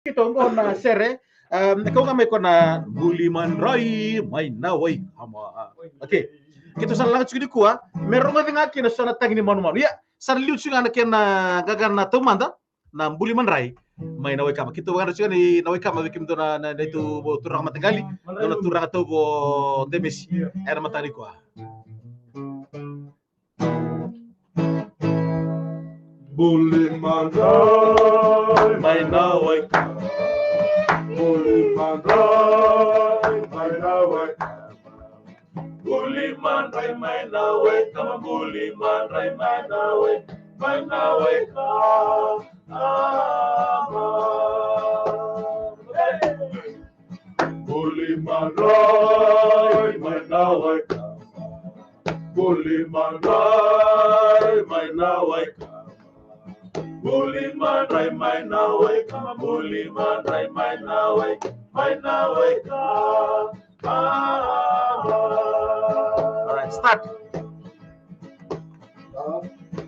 Kitongo na sere kau ngamai kona buliman rai mai na wai ama. Oke. Kita salah cuci kuah. Meronga tengah kena sana tangini manu manu. Ya, sana liu cuci anak kena gagal na tu manda. Na buliman rai mai na wai kama. Kita bukan cuci ni na wai kama bikin tu na itu turang mata kali. Na turang atau bo demis air mata ni kuah. Buliman rai Mai na wai kama. Buliman rai mai na wai Buliman rai mai na wai kama. Buliman rai mai na wai kama. Buliman rai mai na wai Buliman rai mai na wai Buliman rai mai na wai kama. Buliman rai mai na wai kama. Alright, start.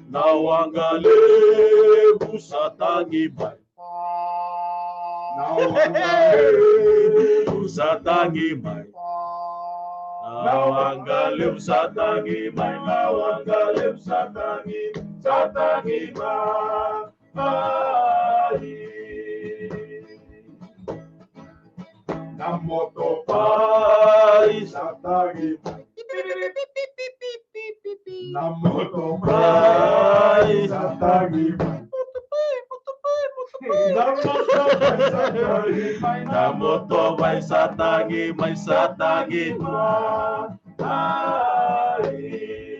Nawangale Usatangi mai. Nawangale Usatangi mai. Nawangale usatangi mai. Nawangale usatangi mai. Namoto Pai satagi Namoto pai satagi Namoto pai satangi mai.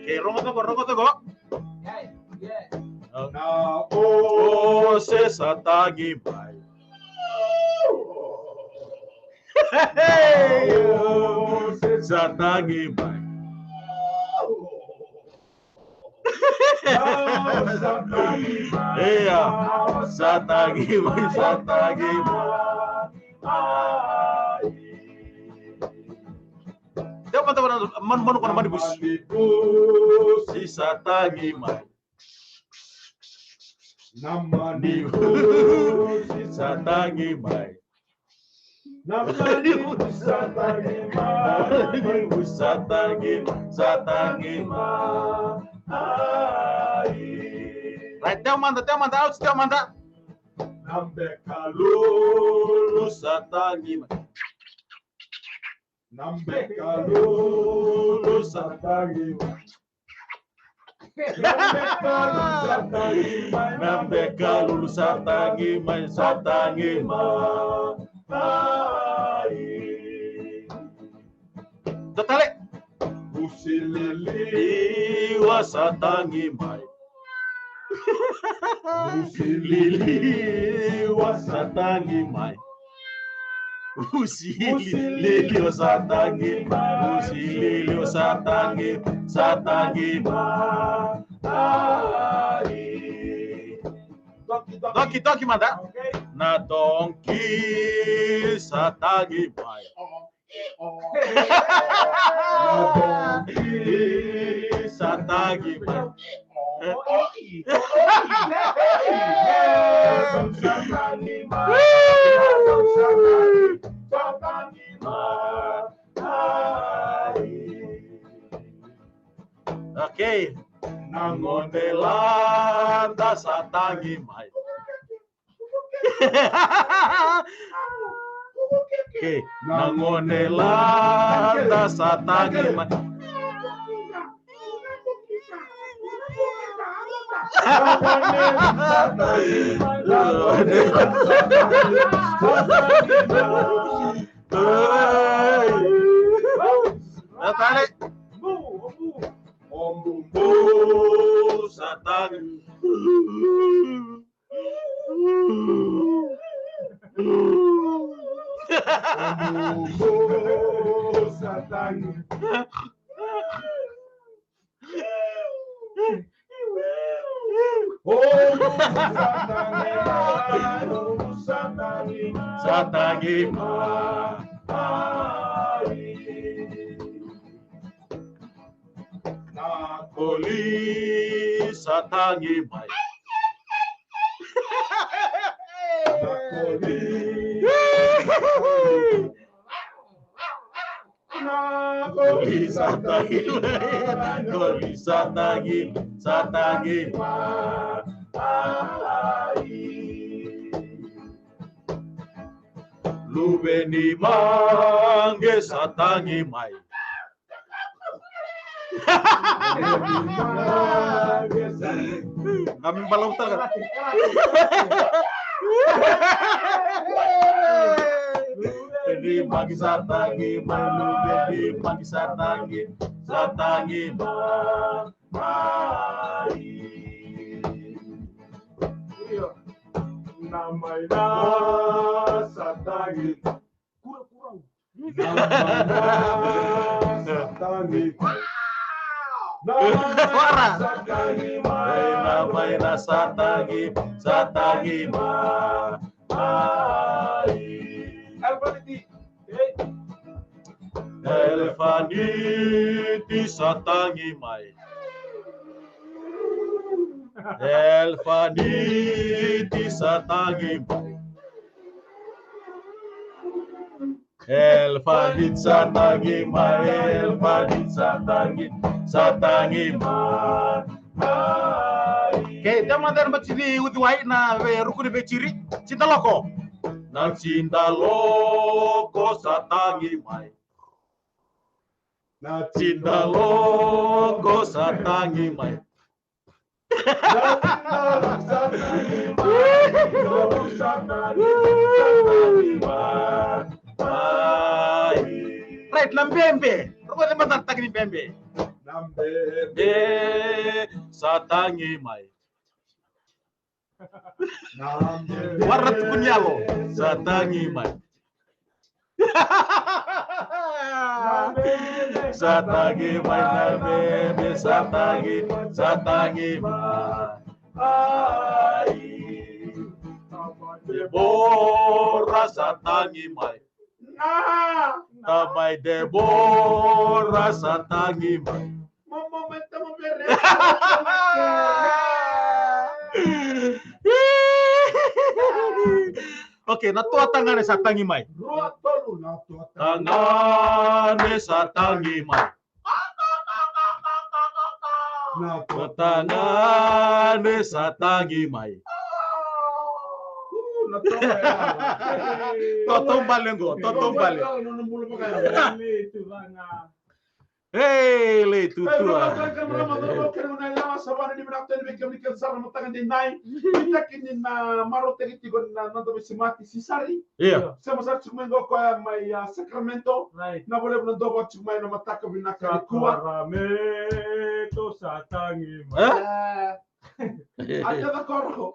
Okay, rongo toko. Na Oh, se satangi mai. Hey, oh, se satangi mai. Iya, satangi mai. Dia teman-teman manu kono mandi bus. Si satangi mai. Namani Si satangi mai. Namani Satangi mai. Right, tell manda, out, tell manda. Nambe kalulu Satangi mai. Nambe kalulu satagi Nambe kalulu satangi mai. Totale. Usilili Iwa satangi mai. Usilili Iwa satangi mai. Usilili wa satangi mai. Usilili wa satangi mai. Doki manda. Na donki satangi mai. Satangi mai. Okay. Nangondelanda satangi mai. Okay. Nangondelanda satangi mai. Natale. Ombu satangi. Ombu satangi Satangi mai. Napoli satangi mai. Goli satangi, goli satangi Lubeni mange satangi mai. Kami balau tak. Lubeni mange satangi mai, lubeni mange satangi mai. Namai na satangi. Kurang. Satangi. Namai na satangi mai. Elfaniti satangi mai. Elfaniti satangi mai. Elfanit satangi mai. Elfanit satangi mai. Oke, zaman dan baciri utuai na ruku de beciri cinta loko. Na cinta loko satangi mai. Na Cinta loko satangi mai. Right, nambembe. Ruko de matar tagni bembe. Nambembe satangi mai. Warat kunyalo satangi mai. Satangi mai nambembe satangi mai. Deborah satangi mai. Namai Deborah satangi mai. Oke, natua tangane satangi mai. Tangane satangi mai. Tangane satangi mai. Totombale ngo, totombale. Hey, le tutua. Iya. Sama cuma ngo ko mai Sacramento. Na boleh mendoba cuma na mataka binaka kuat. Rameto satangi. Hah? Ada na korho.